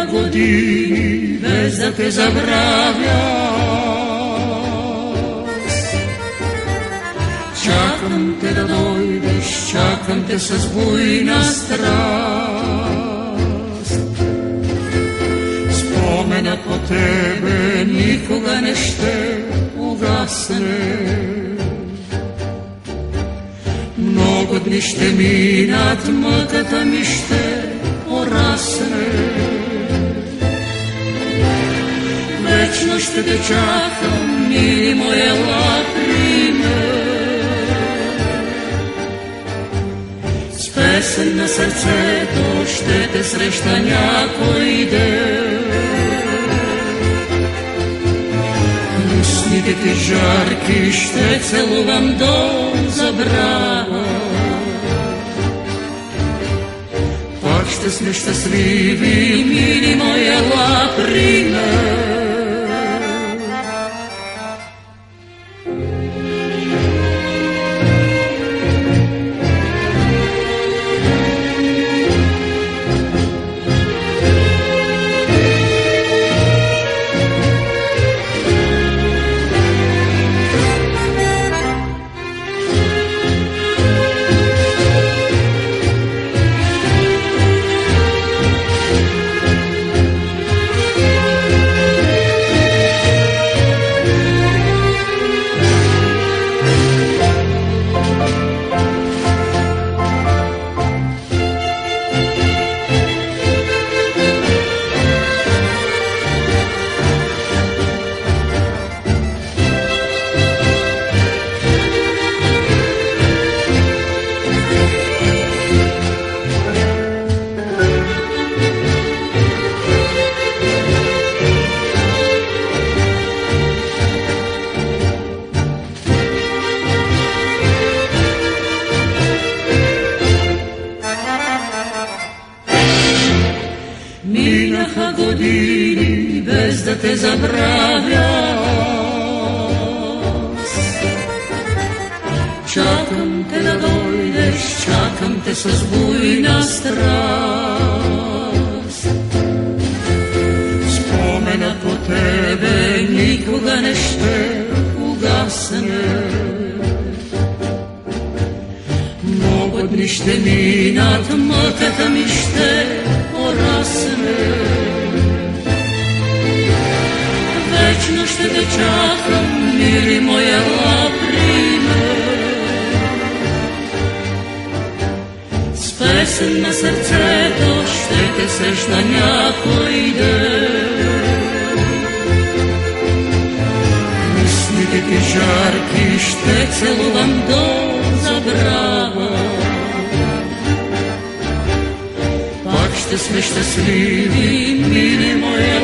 години без да те забравя. Чакам те да дойдеш, чакам те с буйна страст. Споменът по тебе никога не ще угасне. Много дни ще минат, мъката ми ще порасне. Вечно ще те чакам, мили моя, ела при мен. С песен на сърцето ще те среща някой ден. Устните ти жарки ще целувам до забрава. Пак ще сме щастливи, мили моя, ела при мен. Минаха години без да те забравя. Чакам те да дойдеш, чакам те с буйна страст. Споменът по тебе никога не ще угасне. Много дни ще минат, мъката ми ще порасне. Вечно ще те чакам, мили моя, ела при мен. С песен на сърцето ще те срещна някой ден. Устните ти жарки ще целувам до забрава. Пак ще сме щастливи, мили моя,